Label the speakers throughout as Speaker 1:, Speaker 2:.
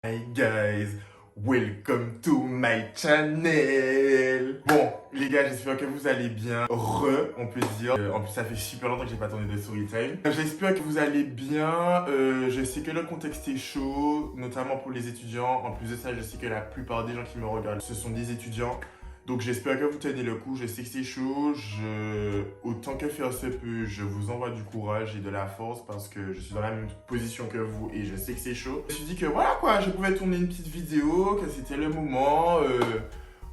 Speaker 1: Hi guys, welcome to my channel. Bon, les gars, j'espère que vous allez bien. On peut se dire. En plus, ça fait super longtemps que j'ai pas tourné de story time. J'espère que vous allez bien. Je sais que le contexte est chaud, notamment pour les étudiants. En plus de ça, je sais que la plupart des gens qui me regardent, ce sont des étudiants. Donc j'espère que vous tenez le coup, je sais que c'est chaud, autant que faire se peut, je vous envoie du courage et de la force parce que je suis dans la même position que vous et je sais que c'est chaud. Je me suis dit que voilà quoi, je pouvais tourner une petite vidéo, que c'était le moment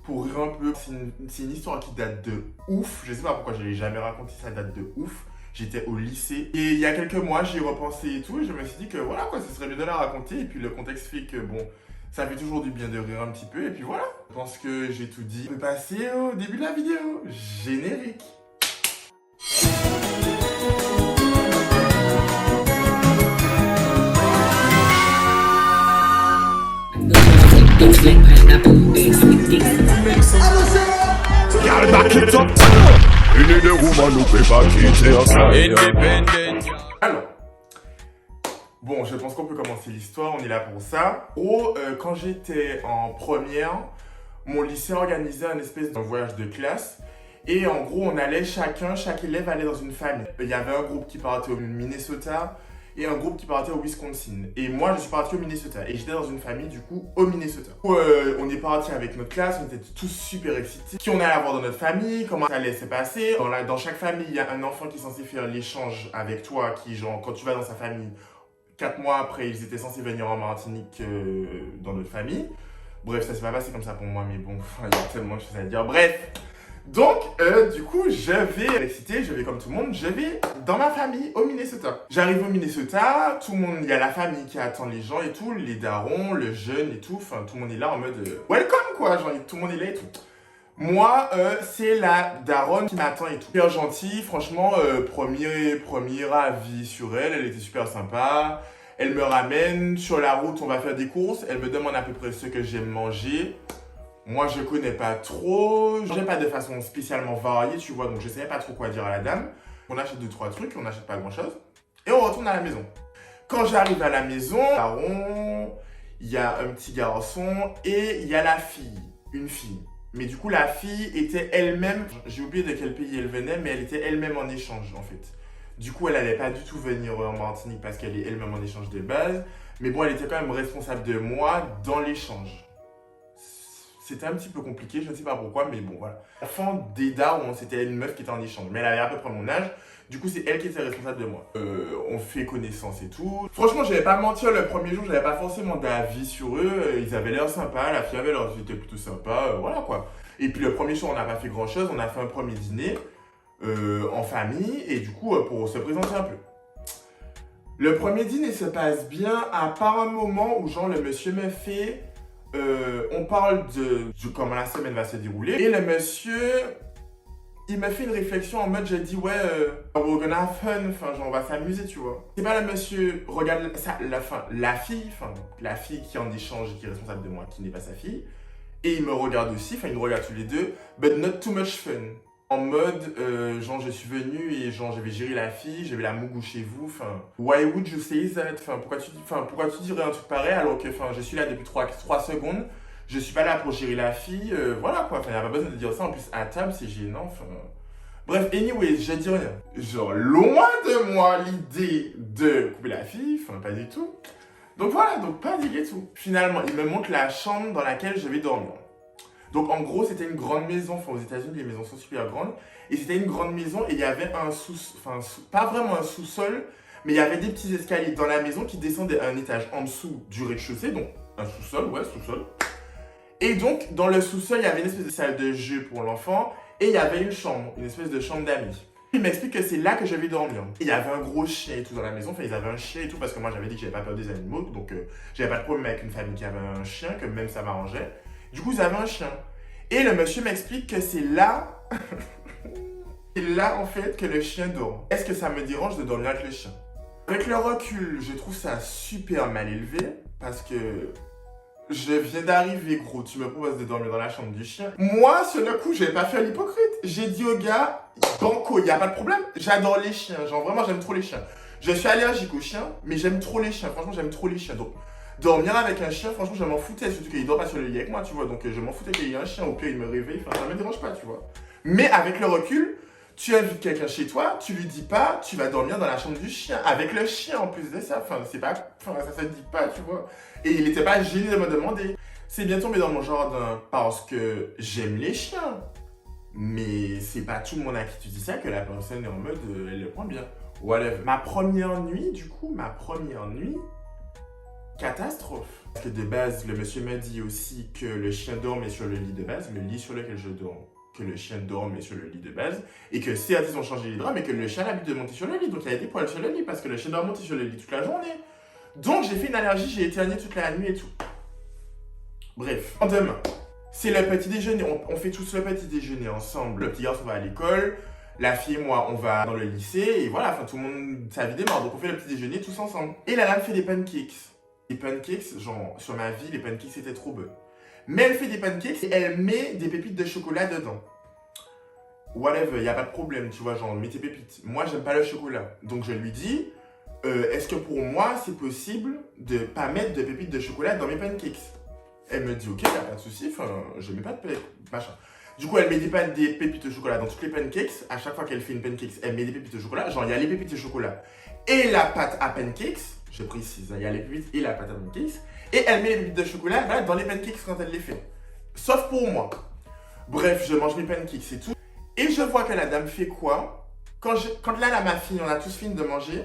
Speaker 1: pour rire un peu. C'est une histoire qui date de ouf, je sais pas pourquoi je l'ai jamais raconté, ça date de ouf. J'étais au lycée et il y a quelques mois j'y ai repensé et tout et je me suis dit que voilà quoi, ce serait bien de la raconter et puis le contexte fait que bon... Ça fait toujours du bien de rire un petit peu et puis voilà. Je pense que j'ai tout dit. On peut passer au début de la vidéo. Générique. Alors. Bon, je pense qu'on peut commencer l'histoire, on est là pour ça. Quand j'étais en première, mon lycée organisait un espèce de voyage de classe. Et en gros, on allait chaque élève allait dans une famille. Il y avait un groupe qui partait au Minnesota et un groupe qui partait au Wisconsin. Et moi, je suis parti au Minnesota. Et j'étais dans une famille, du coup, au Minnesota. On est parti avec notre classe, on était tous super excités. Qui on allait avoir dans notre famille, comment ça allait se passer. Dans chaque famille, il y a un enfant qui est censé faire l'échange avec toi, qui, genre, quand tu vas dans sa famille, 4 mois après, ils étaient censés venir en Martinique dans notre famille. Bref, ça s'est pas passé comme ça pour moi, mais bon, il y a tellement de choses à dire. Bref, donc, du coup, je vais comme tout le monde, je vais dans ma famille au Minnesota. J'arrive au Minnesota, tout le monde, il y a la famille qui attend les gens et tout, les darons, le jeune et tout, enfin, tout le monde est là en mode welcome quoi, genre, tout le monde est là et tout. Moi, c'est la daronne qui m'attend et tout. Super gentille, franchement, premier avis sur elle, elle était super sympa. Elle me ramène, sur la route, on va faire des courses. Elle me demande à peu près ce que j'aime manger. Moi, je connais pas trop, je n'ai pas de façon spécialement variée, tu vois, donc je savais pas trop quoi dire à la dame. On achète 2-3 trucs, on n'achète pas grand chose. Et on retourne à la maison. Quand j'arrive à la maison, il y a un petit garçon et il y a la fille, une fille. Mais du coup, la fille était elle-même, j'ai oublié de quel pays elle venait, mais elle était elle-même en échange en fait. Du coup, elle n'allait pas du tout venir en Martinique parce qu'elle est elle-même en échange de base. Mais bon, elle était quand même responsable de moi dans l'échange. C'était un petit peu compliqué, je ne sais pas pourquoi, mais bon, voilà. Enfant d'Eda, c'était une meuf qui était en échange, mais elle avait à peu près mon âge. Du coup, c'est elle qui était responsable de moi. On fait connaissance et tout. Franchement, je vais pas mentir, le premier jour, j'avais pas forcément d'avis sur eux. Ils avaient l'air sympas, la fille avait l'air, c'était plutôt sympa, voilà quoi. Et puis le premier jour, on n'a pas fait grand chose. On a fait un premier dîner en famille et du coup, pour se présenter un peu. Le premier dîner se passe bien, à part un moment où genre le monsieur me fait... on parle de comment la semaine va se dérouler. Et le monsieur, il me fait une réflexion en mode, j'ai dit, ouais, we're gonna have fun, enfin, genre, on va s'amuser, tu vois. C'est pas le monsieur, regarde ça, la fille qui est en échange, qui est responsable de moi, qui n'est pas sa fille. Et il me regarde aussi, enfin, ils nous regardent tous les deux, but not too much fun. En mode, genre, je suis venu et genre, je vais gérer la fille, je vais la mougou chez vous, enfin, why would you say that? Enfin, pourquoi tu dirais un truc pareil alors que, enfin, je suis là depuis 3 secondes, je suis pas là pour gérer la fille, voilà quoi, enfin, y a pas besoin de dire ça, en plus, à table, c'est gênant, enfin. Bref, anyway, je dis rien. Genre, loin de moi l'idée de couper la fille, enfin, pas du tout. Donc voilà, donc pas du tout. Finalement, il me montre la chambre dans laquelle je vais dormir. Donc en gros, c'était une grande maison, enfin aux États-Unis, les maisons sont super grandes. Et c'était une grande maison et il y avait pas vraiment un sous-sol, mais il y avait des petits escaliers dans la maison qui descendaient à un étage en dessous du rez-de-chaussée, donc un sous-sol, ouais, sous-sol. Et donc, dans le sous-sol, il y avait une espèce de salle de jeu pour l'enfant et il y avait une chambre, une espèce de chambre d'amis. Il m'explique que c'est là que je vais dormir. Il y avait un gros chien et tout dans la maison, enfin ils avaient un chien et tout parce que moi j'avais dit que j'avais pas peur des animaux, donc j'avais pas de problème avec une famille qui avait un chien, que même ça m'arrangeait. Du coup, ils avaient un chien. Et le monsieur m'explique que c'est là, en fait que le chien dort. Est-ce que ça me dérange de dormir avec le chien? Avec le recul, je trouve ça super mal élevé parce que je viens d'arriver, gros, tu me proposes de dormir dans la chambre du chien. Moi, sur le coup, j'ai pas fait l'hypocrite. J'ai dit au gars, banco, y a pas de problème. J'adore les chiens, genre vraiment, j'aime trop les chiens. Je suis allergique aux chiens, mais j'aime trop les chiens. Franchement, j'aime trop les chiens. Donc, Dormir avec un chien, franchement, je m'en foutais, surtout qu'il dort pas sur le lit avec moi, tu vois. Donc, je m'en foutais qu'il y ait un chien, au pire, il me réveille, enfin, ça me dérange pas, tu vois. Mais avec le recul, tu invites quelqu'un chez toi, tu lui dis pas, tu vas dormir dans la chambre du chien, avec le chien en plus de ça, enfin, c'est pas, enfin, ça se dit pas, tu vois. Et il était pas gêné de me demander. C'est bien tombé dans mon jardin parce que j'aime les chiens. Mais c'est pas tout le monde à qui tu dis ça que la personne est en mode, elle le prend bien. Whatever. Ma première nuit, catastrophe. Parce que de base, le monsieur m'a dit aussi que le chien dormait sur le lit de base, le lit sur lequel je dors, que le chien dormait sur le lit de base, et que certes, ils ont changé les draps, mais que le chien a l'habitude de monter sur le lit, donc il y a des poils sur le lit, parce que le chien doit monter sur le lit toute la journée. Donc j'ai fait une allergie, j'ai éternué toute la nuit et tout. Bref, demain, c'est le petit déjeuner, on fait tous le petit déjeuner ensemble. Le petit garçon va à l'école, la fille et moi, on va dans le lycée, et voilà, enfin tout le monde, sa vie démarre, donc on fait le petit déjeuner tous ensemble. Et la dame fait des pancakes. Les pancakes, genre, sur ma vie, les pancakes c'était trop bon. Mais elle fait des pancakes et elle met des pépites de chocolat dedans. Whatever, y a pas de problème, tu vois, genre, mets tes pépites. Moi, j'aime pas le chocolat. Donc je lui dis, est-ce que pour moi, c'est possible de pas mettre de pépites de chocolat dans mes pancakes? Elle me dit, ok, y a pas de souci, enfin, je mets pas de machin. Du coup, elle met des pépites de chocolat dans toutes les pancakes. À chaque fois qu'elle fait une pancakes, elle met des pépites de chocolat. Genre, il y a les pépites de chocolat et la pâte à pancakes. Je précise, il y a les pépites et la pâte à pancakes. Et elle met les pépites de chocolat voilà, dans les pancakes quand elle les fait. Sauf pour moi. Bref, je mange mes pancakes et tout. Et je vois que la dame fait quoi? Quand là, ma fille, on a tous fini de manger,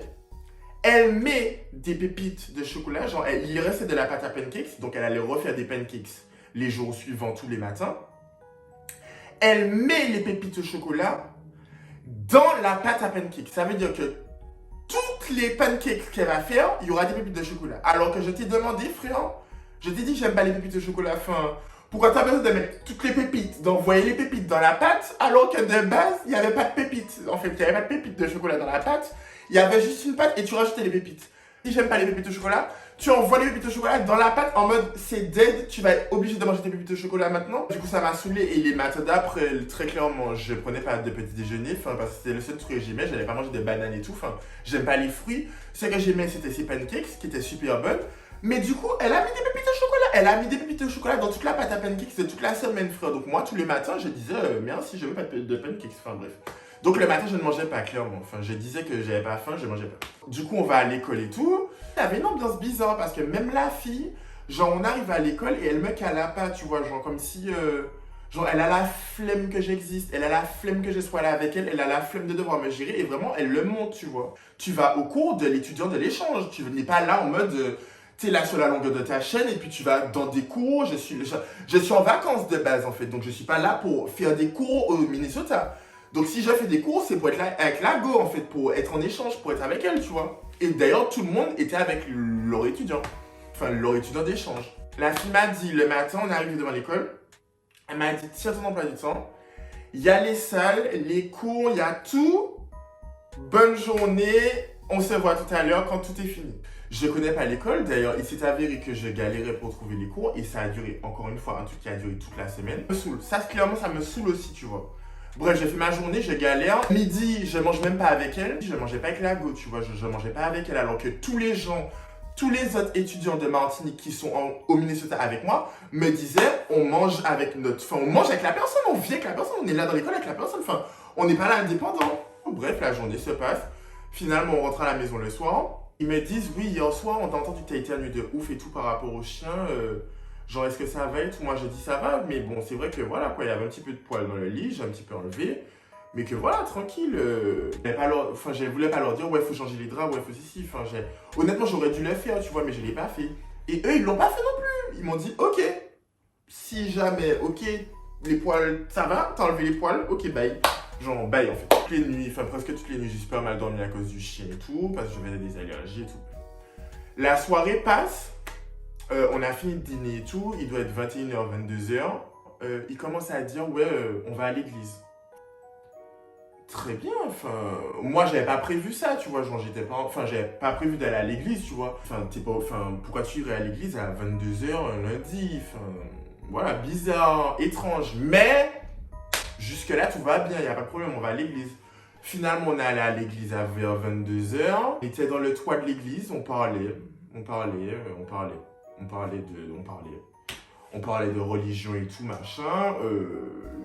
Speaker 1: elle met des pépites de chocolat. Genre, il restait de la pâte à pancakes. Donc, elle allait refaire des pancakes les jours suivants, tous les matins. Elle met les pépites de chocolat dans la pâte à pancakes. Ça veut dire que toutes les pancakes qu'elle va faire, il y aura des pépites de chocolat. Alors que je t'ai demandé, frère, je t'ai dit que j'aime pas les pépites de chocolat fin. Pourquoi t'as besoin de mettre toutes les pépites, d'envoyer les pépites dans la pâte, alors que de base, il n'y avait pas de pépites. En fait, il n'y avait pas de pépites de chocolat dans la pâte, il y avait juste une pâte et tu rajoutais les pépites. Si j'aime pas les pépites de chocolat, tu envoies les pépites de chocolat dans la pâte en mode c'est dead, tu vas être obligé de manger tes pépites de chocolat maintenant. Du coup, ça m'a saoulé et les matins d'après, très clairement, je prenais pas de petit déjeuner, parce que c'était le seul truc que j'aimais, j'allais pas manger de bananes et tout, j'aime pas les fruits. Ce que j'aimais, c'était ces pancakes qui étaient super bonnes. Mais du coup, elle a mis des pépites de chocolat. Elle a mis des pépites de chocolat dans toute la pâte à pancakes de toute la semaine, frère. Donc moi, tous les matins, je disais, merci, je veux pas de pancakes. Enfin bref. Donc le matin, je ne mangeais pas, clairement. Enfin, je disais que j'avais pas faim, je mangeais pas. Du coup, on va à l'école et tout. Il y avait une ambiance bizarre parce que même la fille, genre, on arrive à l'école et elle me cala pas, tu vois, genre comme si... genre, elle a la flemme que j'existe, elle a la flemme que je sois là avec elle, elle a la flemme de devoir me gérer et vraiment, elle le montre, tu vois. Tu vas au cours de l'étudiant de l'échange, tu n'es pas là en mode... tu es là sur la longueur de ta chaîne et puis tu vas dans des cours. Je suis en vacances de base en fait, donc je suis pas là pour faire des cours au Minnesota. Donc si je fais des cours, c'est pour être là avec la go en fait, pour être en échange, pour être avec elle, tu vois. Et d'ailleurs, tout le monde était avec leur étudiant, enfin leur étudiant d'échange. La fille m'a dit le matin, on est arrivé devant l'école, elle m'a dit tiens ton emploi du temps, il y a les salles, les cours, il y a tout. Bonne journée, on se voit tout à l'heure quand tout est fini. Je connais pas l'école, d'ailleurs, il s'est avéré que je galérais pour trouver les cours et ça a duré, encore une fois, un truc qui a duré toute la semaine. Ça me saoule, ça clairement, ça me saoule aussi, tu vois. Bref, j'ai fait ma journée, je galère. Midi, je mange même pas avec elle. Je mangeais pas avec la go, tu vois, je mangeais pas avec elle alors que tous les gens, tous les autres étudiants de Martinique qui sont au Minnesota avec moi me disaient on mange avec on mange avec la personne, on vit avec la personne, on est là dans l'école avec la personne, enfin, on n'est pas là indépendant. Bref, la journée se passe. Finalement, on rentre à la maison le soir. Ils me disent, oui, hier soir, on t'a entendu que t'as éternué de ouf et tout par rapport au chien. Genre, est-ce que ça va et tout? Moi, j'ai dit, ça va. Mais bon, c'est vrai que voilà, quoi, il y avait un petit peu de poils dans le lit, j'ai un petit peu enlevé. Mais que voilà, tranquille. Je voulais pas leur dire, ouais, faut changer les draps, ouais, faut ceci. Honnêtement, j'aurais dû le faire, tu vois, mais je l'ai pas fait. Et eux, ils l'ont pas fait non plus. Ils m'ont dit, ok, si jamais, ok, les poils, ça va, t'as enlevé les poils, ok, bye. Genre, bye en fait. Toutes les nuits, enfin presque toutes les nuits, j'ai super mal dormi à cause du chien et tout, parce que je faisais des allergies et tout. La soirée passe, on a fini de dîner et tout, il doit être 21h, 22h. Il commence à dire, ouais, on va à l'église. Très bien, enfin, moi j'avais pas prévu ça, tu vois, genre j'avais pas prévu d'aller à l'église, tu vois. Pourquoi tu irais à l'église à 22h un lundi, voilà, bizarre, étrange, mais... Jusque-là, tout va bien, il n'y a pas de problème, on va à l'église. Finalement, on est allé à l'église vers 22h. On était dans le toit de l'église, on parlait. on parlait de religion et tout, machin.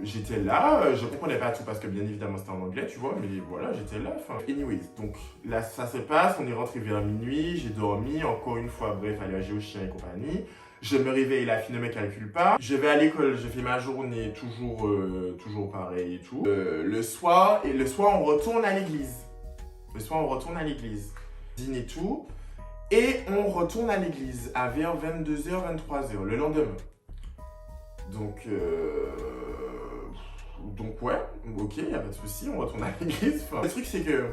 Speaker 1: J'étais là, je comprenais pas tout parce que bien évidemment c'était en anglais, tu vois, mais voilà, j'étais là. Anyways, donc là ça se passe, on est rentré vers minuit, j'ai dormi, encore une fois, bref, aller au chien et compagnie. Je me réveille, la fille ne me calcule pas. Je vais à l'école, je fais ma journée, toujours pareil et tout. Le soir, on retourne à l'église. Dîne et tout. Et on retourne à l'église à vers 22h, 23h, le lendemain. Donc ouais, ok, y a pas de souci, on retourne à l'église. Le truc, c'est que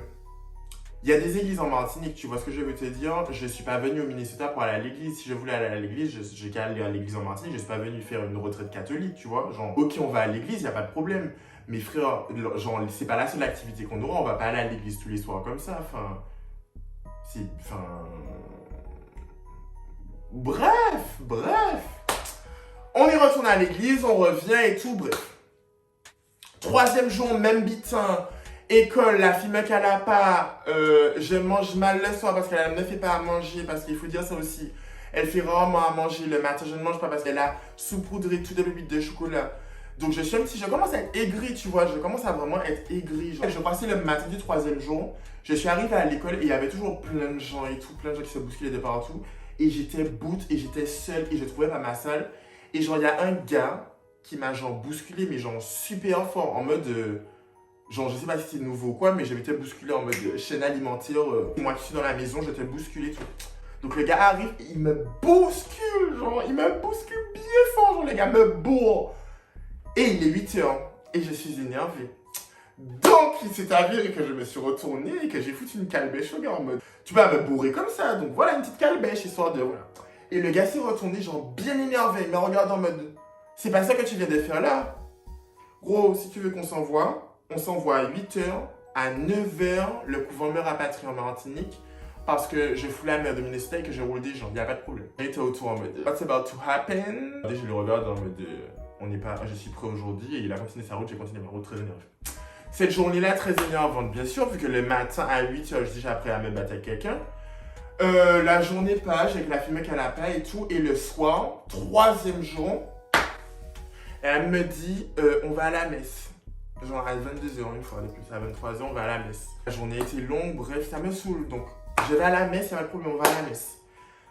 Speaker 1: il y a des églises en Martinique, tu vois ce que je veux te dire. Je suis pas venu au Minnesota pour aller à l'église. Si je voulais aller à l'église, j'ai qu'à aller à l'église en Martinique. Je suis pas venu faire une retraite catholique, tu vois. Genre, ok, on va à l'église, y a pas de problème. Mais frère, genre, c'est pas la seule activité qu'on aura. On va pas aller à l'église tous les soirs comme ça. Bref. On est retourné à l'église, on revient et tout, bref. 3e jour, même bitin. École, la fille me cala pas, je mange mal le soir parce qu'elle ne me fait pas à manger, parce qu'il faut dire ça aussi. Elle fait rarement à manger le matin, je ne mange pas parce qu'elle a saupoudré tout de pépites de chocolat. Donc je commence à être aigrie, tu vois, je commence à vraiment être aigrie. Genre. Je passais le matin du 3e jour, je suis arrivée à l'école et il y avait toujours plein de gens et tout, plein de gens qui se bousculaient de partout. Et j'étais bout et j'étais seule et je trouvais pas ma salle. Et genre, il y a un gars qui m'a genre bousculé, mais genre super fort, en mode... genre, je sais pas si c'est nouveau ou quoi, mais je m'étais bousculé en mode chaîne alimentaire. Moi qui suis dans la maison, je t'ai bousculé tout. Donc le gars arrive, il me bouscule, genre, il me bouscule bien fort, genre, le gars me bourre. Et il est 8h, et je suis énervé. Donc, il s'est avéré que je me suis retourné et que j'ai foutu une calbèche au gars en mode, tu vas me bourrer comme ça, donc voilà une petite calbèche, histoire de, voilà. Et le gars s'est retourné, genre, bien énervé, il m'a regardé en mode, c'est pas ça que tu viens de faire là? Gros, si tu veux qu'on s'envoie, on s'envoie à 8h, à 9h, le couvent me rapatrie en Martinique, parce que je fous la mer de Minnesota et que je roule des gens, il n'y a pas de problème. J'étais autour en mode, what's about to happen? Et je le regarde en mode, je suis prêt aujourd'hui, et il a continué sa route, j'ai continué ma route très énervé. Cette journée-là, très énervante, bien sûr, vu que le matin à 8h, je dis j'ai appris à me battre avec quelqu'un. La journée passe avec la fille qu'elle a pas et tout, et le soir, 3e jour, elle me dit, on va à la messe. Genre à 22h, une fois de plus, à 23h, on va à la messe. La journée était longue, bref, ça me saoule, donc je vais à la messe, il n'y a pas de problème, on va à la messe.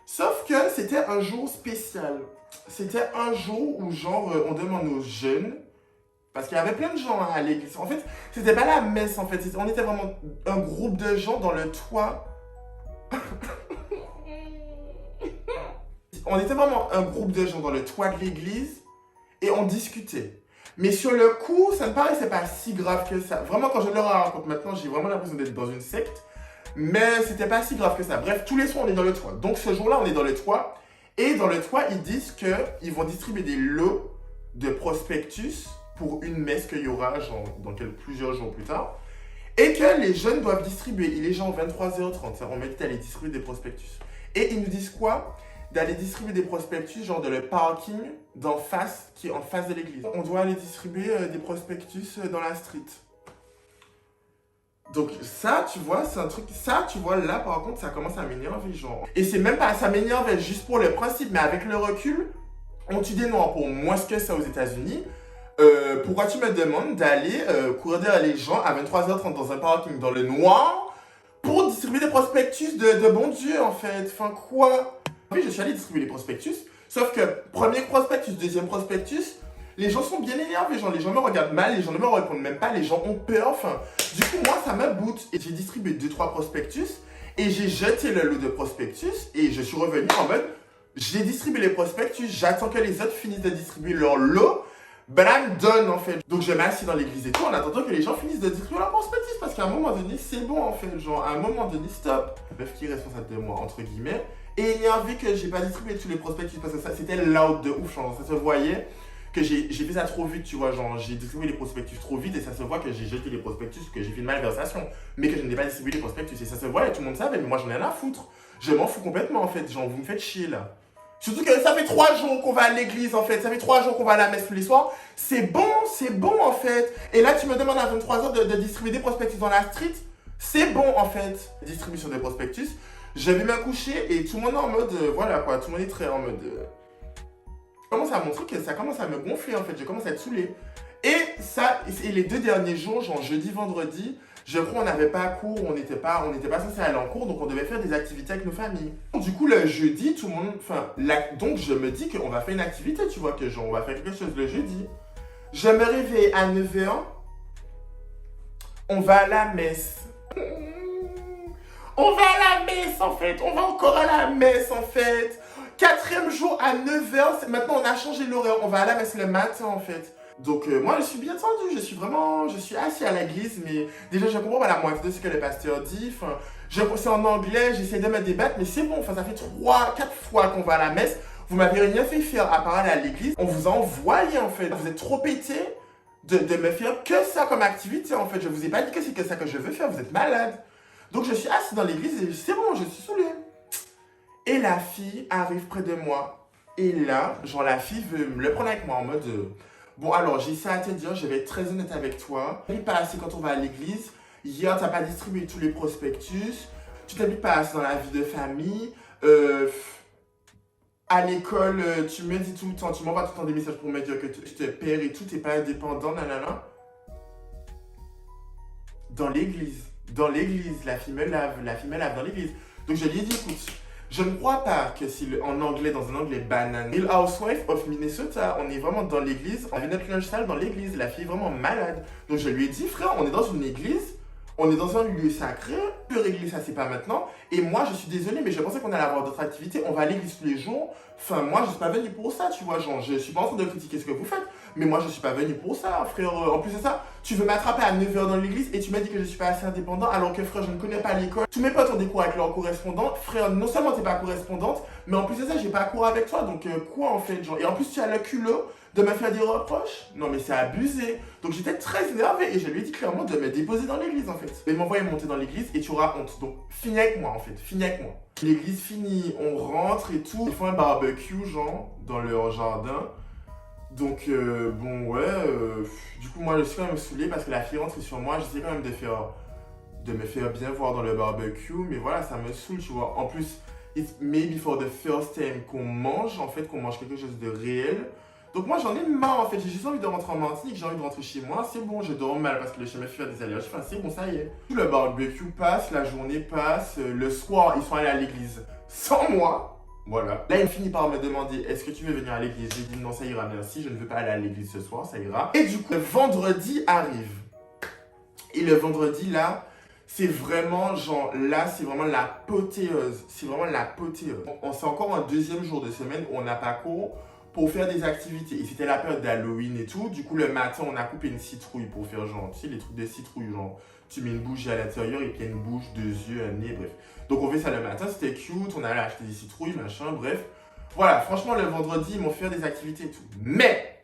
Speaker 1: Sauf que c'était un jour spécial. C'était un jour où, genre, on demande aux jeunes, parce qu'il y avait plein de gens à l'église. En fait, c'était pas la messe, en fait. On était vraiment un groupe de gens dans le toit. On était vraiment un groupe de gens dans le toit de l'église et on discutait. Mais sur le coup, ça ne paraissait pas si grave que ça. Vraiment, quand je le raconte maintenant, j'ai vraiment l'impression d'être dans une secte. Mais c'était pas si grave que ça. Bref, tous les soirs, on est dans le toit. Donc, ce jour-là, on est dans le toit. Et dans le toit, ils disent qu'ils vont distribuer des lots de prospectus pour une messe qu'il y aura genre, plusieurs jours plus tard. Et que les jeunes doivent distribuer. Il est genre 23h30. On m'a dit d'aller distribuer des prospectus. Et ils nous disent quoi? D'aller distribuer des prospectus, genre dans le parking d'en face, qui est en face de l'église. On doit aller distribuer des prospectus dans la street. Donc ça, tu vois, c'est un truc... Ça, tu vois, là, par contre, ça commence à m'énerver, genre. Et c'est même pas... Ça m'énervait juste pour le principe, mais avec le recul, on tue des noirs pour moins que ça aux États-Unis. Pourquoi tu me demandes d'aller courir derrière les gens à 23h30 dans un parking dans le noir pour distribuer des prospectus de bon Dieu, en fait? Enfin, quoi? Oui, je suis allé distribuer les prospectus, sauf que premier prospectus, deuxième prospectus, les gens sont bien énervés, genre les gens me regardent mal, les gens ne me répondent même pas, les gens ont peur, enfin, du coup moi ça me boute. Et j'ai distribué 2-3 prospectus et j'ai jeté le lot de prospectus et je suis revenu en mode, j'ai distribué les prospectus, j'attends que les autres finissent de distribuer leur lot, blam, donne en fait. Donc je m'assis dans l'église et tout en attendant que les gens finissent de distribuer leur prospectus parce qu'à un moment donné c'est bon en fait, genre à un moment donné stop. La meuf qui est responsable de moi entre guillemets, et énervé que j'ai pas distribué tous les prospectus parce que ça c'était loud de ouf, genre ça se voyait que j'ai fait ça trop vite, tu vois, genre j'ai distribué les prospectus trop vite et ça se voit que j'ai jeté les prospectus, que j'ai fait une malversation, mais que je n'ai pas distribué les prospectus et ça se voit et tout le monde savait, mais moi j'en ai rien à foutre. Je m'en fous complètement en fait, genre vous me faites chier là. Surtout que ça fait 3 jours qu'on va à l'église en fait, ça fait 3 jours qu'on va à la messe tous les soirs, c'est bon en fait. Et là tu me demandes à 23h de distribuer des prospectus dans la street, c'est bon en fait. Distribution des prospectus. Je vais me coucher et tout le monde est en mode, voilà quoi, tout le monde est très en mode... commence à montrer que ça commence à me gonfler en fait, je commence à être saoulée. Et ça, et les 2 derniers jours, genre jeudi, vendredi, je crois on n'avait pas cours, on n'était pas censé aller en cours, donc on devait faire des activités avec nos familles. Du coup, le jeudi, tout le monde, donc je me dis qu'on va faire une activité, tu vois, que genre on va faire quelque chose le jeudi. Je me réveille à 9h, on va à la messe. On va à la messe en fait, on va encore à la messe en fait. 4e jour à 9h, maintenant on a changé l'horaire, on va à la messe le matin en fait. Donc moi je suis bien tendu, je suis assis à l'église, mais déjà je comprends pas la moitié de ce que le pasteur dit. Enfin, c'est en anglais, j'essaie de me débattre, mais c'est bon, enfin, ça fait 3-4 fois qu'on va à la messe. Vous m'avez rien fait faire à part aller à l'église, on vous a envoyé en fait. Vous êtes trop pété de me faire que ça comme activité en fait. Je vous ai pas dit que c'est que ça que je veux faire, vous êtes malade. Donc je suis assis dans l'église et c'est bon, je suis saoulée. Et la fille arrive près de moi. Et là, genre la fille veut me le prendre avec moi en mode... bon alors, j'ai ça à te dire, je vais être très honnête avec toi. Tu t'habilles pas assez quand on va à l'église. Hier, t'as pas distribué tous les prospectus. Tu t'habilles pas assez dans la vie de famille. À l'école, tu me dis tout le temps, tu m'envoies tout le temps des messages pour me dire que tu te perds et tout, t'es pas indépendant, nanana. Dans l'église, la fille me lave dans l'église. Donc je lui ai dit, écoute, je ne crois pas que si en anglais, dans un anglais banane, Real Housewife of Minnesota, on est vraiment dans l'église, on vient notre linge sale dans l'église, la fille est vraiment malade. Donc je lui ai dit, frère, on est dans une église, on est dans un lieu sacré, peut régler ça, c'est pas maintenant. Et moi, je suis désolée, mais je pensais qu'on allait avoir d'autres activités. On va à l'église tous les jours. Enfin, moi, je suis pas venue pour ça, tu vois. Genre, je suis pas en train de critiquer ce que vous faites, mais moi, je suis pas venue pour ça, frère. En plus de ça, tu veux m'attraper à 9h dans l'église et tu m'as dit que je suis pas assez indépendant, alors que, frère, je ne connais pas l'école. Tous mes potes ont des cours avec leur correspondante. Frère, non seulement t'es pas correspondante, mais en plus de ça, j'ai pas cours avec toi. Donc, quoi, en fait, genre. Et en plus, tu as le culot de me faire des reproches. Non, mais c'est abusé. Donc, j'étais très énervée et je lui ai dit clairement de me déposer dans l'église, en fait. Et m'envoyer monter dans l'église et tu auras honte. Donc, finis avec moi, en fait. Finis avec moi. L'église finie, on rentre et tout. Ils font un barbecue, genre, dans leur jardin. Donc, bon, ouais. Du coup, moi, je suis quand même saoulée parce que la fille rentre sur moi. J'essaie quand même de me faire bien voir dans le barbecue. Mais voilà, ça me saoule, tu vois. En plus, it's maybe for the first time qu'on mange, en fait, qu'on mange quelque chose de réel. Donc moi j'en ai marre en fait, j'ai juste envie de rentrer en Martinique, j'ai envie de rentrer chez moi, c'est bon, je dors mal parce que le chien m'a fait faire des allergies, enfin c'est bon, ça y est. Le barbecue passe, la journée passe, le soir ils sont allés à l'église sans moi, voilà. Là il finit par me demander, est-ce que tu veux venir à l'église? J'ai dit non ça ira merci, je ne veux pas aller à l'église ce soir, ça ira. Et du coup le vendredi arrive. Et le vendredi là, c'est vraiment genre, là c'est vraiment l'apothéose, c'est vraiment l'apothéose. C'est encore un 2e jour de semaine où on n'a pas cours pour faire des activités. Et c'était la période d'Halloween et tout. Du coup, le matin, on a coupé une citrouille pour faire genre, tu sais, les trucs de citrouille, genre, tu mets une bougie à l'intérieur et puis il y a une bouche, 2 yeux, un nez, bref. Donc, on fait ça le matin, c'était cute, on allait acheter des citrouilles, machin, bref. Voilà, franchement, le vendredi, ils m'ont fait des activités et tout. Mais,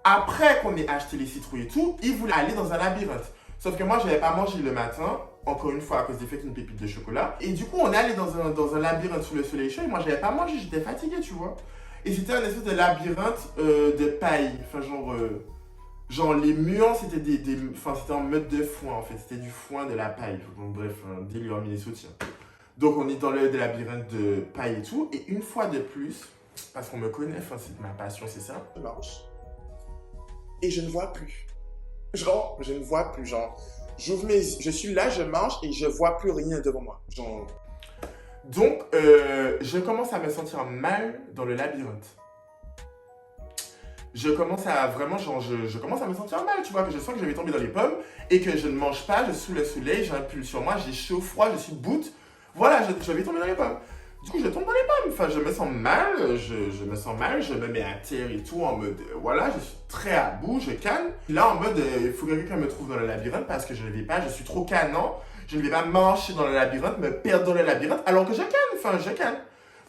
Speaker 1: après qu'on ait acheté les citrouilles et tout, ils voulaient aller dans un labyrinthe. Sauf que moi, je n'avais pas mangé le matin, encore une fois à cause des fêtes, une pépite de chocolat. Et du coup, on est allé dans un labyrinthe sous le soleil chaud et moi, je n'avais pas mangé, j'étais fatiguée, tu vois. Et c'était un espèce de labyrinthe de paille. Enfin, genre les murs, c'était c'était en mode de foin, en fait. C'était du foin, de la paille. Donc, bref, un délire minnesotien. Donc, on est dans le labyrinthe de paille et tout. Et une fois de plus, parce qu'on me connaît, enfin, c'est ma passion, c'est ça. Je marche. Et je ne vois plus. Genre, je ne vois plus, genre, j'ouvre mes yeux, je suis là, je marche et je vois plus rien devant moi. Genre... Donc, je commence à me sentir mal dans le labyrinthe. Je commence à vraiment, genre, je commence à me sentir mal, tu vois, que je sens que je vais tomber dans les pommes et que je ne mange pas, je suis sous le soleil, j'ai un pull sur moi, j'ai chaud, froid, je suis bout. Voilà, je vais tomber dans les pommes. Du coup, je tombe dans les pommes. Enfin, je me sens mal, je me mets à terre et tout en mode, voilà, je suis très à bout, je canne. Là, en mode, il faut que quelqu'un me trouve dans le labyrinthe parce que je ne vais pas, je suis trop canant. Je ne vais pas marcher dans le labyrinthe, me perdre dans le labyrinthe alors que je canne, enfin, je canne.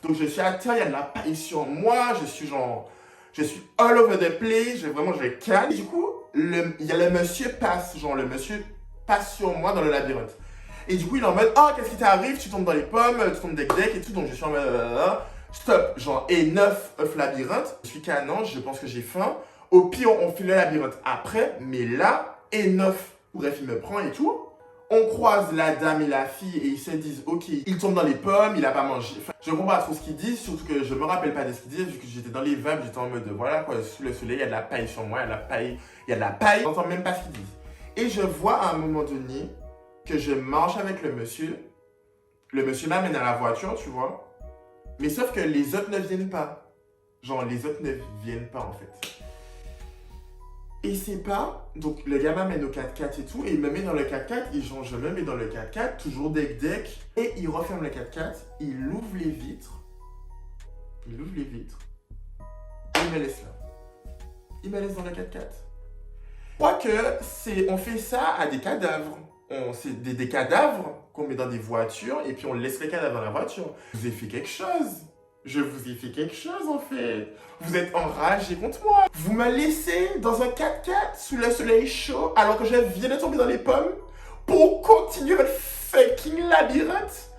Speaker 1: Donc, je suis à terre, il y a de la paille sur moi, je suis all over the place, je canne. Et du coup, le monsieur passe sur moi dans le labyrinthe. Et du coup, il est en mode, oh, qu'est-ce qui t'arrive? Tu tombes dans les pommes, tu tombes deck et tout. Donc, je suis en mode, stop. Genre, et 9 œufs labyrinthe. Je suis canant, je pense que j'ai faim. Au pire, on file le labyrinthe après. Mais là, et 9. Bref, il me prend et tout. On croise la dame et la fille et ils se disent, ok, il tombe dans les pommes, il a pas mangé. Enfin, je comprends pas trop ce qu'ils disent, surtout que je me rappelle pas de ce qu'ils disent, vu que j'étais dans les vapes, j'étais en mode, voilà quoi, sous le soleil, il y a de la paille sur moi, il y a de la paille, il y a de la paille. J'entends même pas ce qu'ils disent. Et je vois à un moment donné que je marche avec le monsieur m'amène à la voiture, tu vois. Mais sauf que les autres ne viennent pas. Genre, les autres ne viennent pas en fait. Et c'est pas... Donc, le gars m'amène au 4x4 et tout, et il me met dans le 4x4, et genre, je me mets dans le 4x4, toujours deck, et il referme le 4x4, il ouvre les vitres, et il me laisse là. Il me laisse dans le 4x4. Je crois que on fait ça à des cadavres. C'est des cadavres qu'on met dans des voitures, et puis on laisse les cadavres dans la voiture. Je vous ai fait quelque chose. Je vous ai fait quelque chose en fait. Vous êtes enragé contre moi. Vous me laissez dans un 4x4 sous le soleil chaud alors que je viens de tomber dans les pommes pour continuer votre fucking labyrinthe.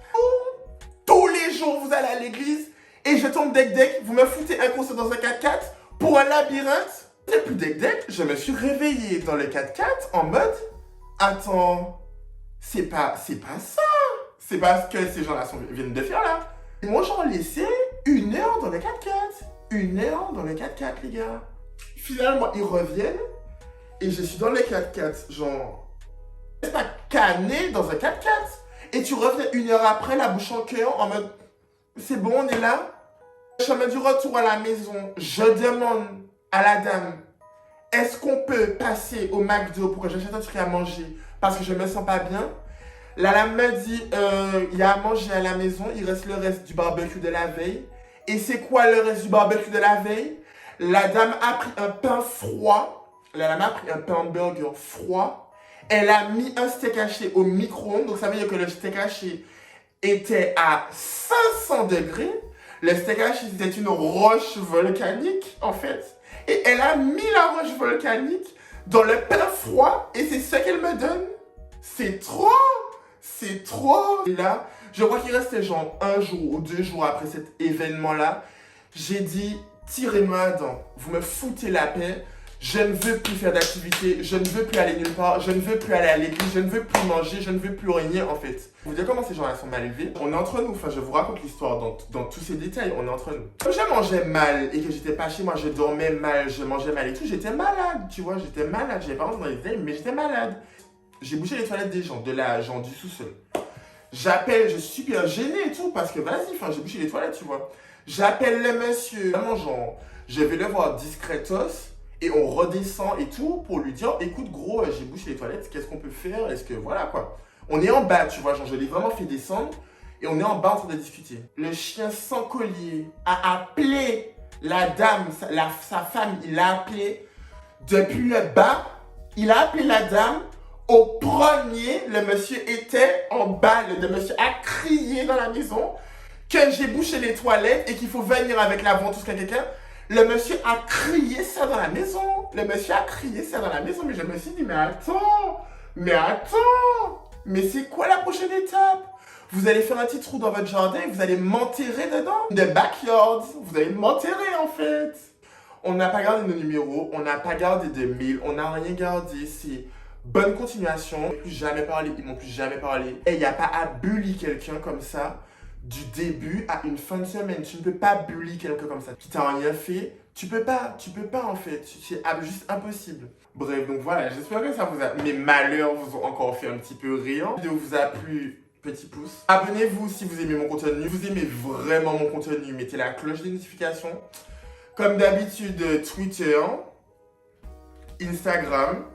Speaker 1: Tous les jours vous allez à l'église et je tombe deck. Vous me foutez inconscient dans un 4x4 pour un labyrinthe. C'est plus deck. Je me suis réveillé dans le 4x4 en mode attends, c'est pas ça. C'est pas ce que ces gens-là viennent de faire là. Moi, j'en laissais 1 heure dans le 4x4. 1 heure dans le 4x4, les gars. Finalement, ils reviennent et je suis dans le 4x4, genre, c'est pas canné dans un 4x4. Et tu reviens 1 heure après, la bouche en cœur, en mode, c'est bon, on est là. Chemin du retour à la maison, je demande à la dame, est-ce qu'on peut passer au McDo pour que j'achète un truc à manger parce que je me sens pas bien? La dame me dit, il y a à manger à la maison, il reste le reste du barbecue de la veille. Et c'est quoi le reste du barbecue de la veille? La dame a pris un pain froid, la dame a pris un pain burger froid. Elle a mis un steak haché au micro-ondes, donc ça veut dire que le steak haché était à 500 degrés. Le steak haché, c'était une roche volcanique, en fait. Et elle a mis la roche volcanique dans le pain froid, et c'est ce qu'elle me donne. C'est trop! C'est trop! Et là, je crois qu'il restait genre 1 jour ou 2 jours après cet événement-là. J'ai dit, tirez-moi dedans. Vous me foutez la paix. Je ne veux plus faire d'activité. Je ne veux plus aller nulle part. Je ne veux plus aller à l'église. Je ne veux plus manger. Je ne veux plus rien, en fait. Vous dire comment ces gens-là sont mal élevés? On est entre nous. Enfin, je vous raconte l'histoire dans tous ces détails. On est entre nous. Comme je mangeais mal et que j'étais pas chez moi, je dormais mal, je mangeais mal et tout, j'étais malade. Tu vois, j'étais malade. J'avais pas rentré dans les détails, mais j'étais malade. J'ai bouché les toilettes des gens, genre du sous-sol. J'appelle, je suis bien gêné et tout, parce que vas-y, enfin, j'ai bouché les toilettes, tu vois. J'appelle le monsieur, vraiment genre, je vais le voir discretos, et on redescend et tout, pour lui dire, écoute gros, j'ai bouché les toilettes, qu'est-ce qu'on peut faire? Est-ce que, voilà quoi. On est en bas, tu vois, genre, je l'ai vraiment fait descendre, et on est en bas en train de discuter. Le chien sans collier a appelé la dame, sa femme, il l'a appelé depuis le bas, il a appelé la dame. Au premier, le monsieur était en bas. Le monsieur a crié dans la maison que j'ai bouché les toilettes et qu'il faut venir avec la ventouse à quelqu'un. Le monsieur a crié ça dans la maison. Le monsieur a crié ça dans la maison. Mais je me suis dit, mais attends. Mais c'est quoi la prochaine étape? Vous allez faire un petit trou dans votre jardin et vous allez m'enterrer dedans. The backyard. Vous allez m'enterrer en fait. On n'a pas gardé nos numéros. On n'a pas gardé de mails. On n'a rien gardé. C'est... Bonne continuation, ils m'ont plus jamais parlé. Et il n'y a pas à bully quelqu'un comme ça du début à une fin de semaine. Tu ne peux pas bully quelqu'un comme ça qui t'a rien fait. Tu peux pas en fait. C'est juste impossible. Bref, donc voilà, j'espère que ça vous a... Mes malheurs vous ont encore fait un petit peu rire. La vidéo vous a plu, petit pouce. Abonnez-vous si vous aimez mon contenu. Vous aimez vraiment mon contenu, mettez la cloche de notification. Comme d'habitude, Twitter, Instagram.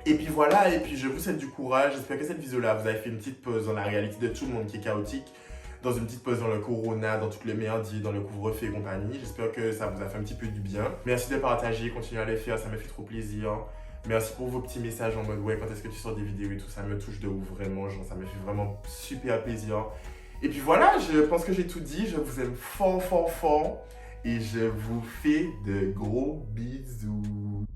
Speaker 1: Et puis voilà, et puis je vous souhaite du courage. J'espère que cette vidéo-là vous avez fait une petite pause dans la réalité de tout le monde qui est chaotique, dans une petite pause dans le corona, dans toutes les merdiers, dans le couvre-feu et compagnie. J'espère que ça vous a fait un petit peu du bien. Merci de partager, continuez à les faire, ça me fait trop plaisir. Merci pour vos petits messages en mode ouais, quand est-ce que tu sors des vidéos et tout, ça me touche de ouf vraiment, genre ça me fait vraiment super plaisir. Et puis voilà, je pense que j'ai tout dit, je vous aime fort et je vous fais de gros bisous.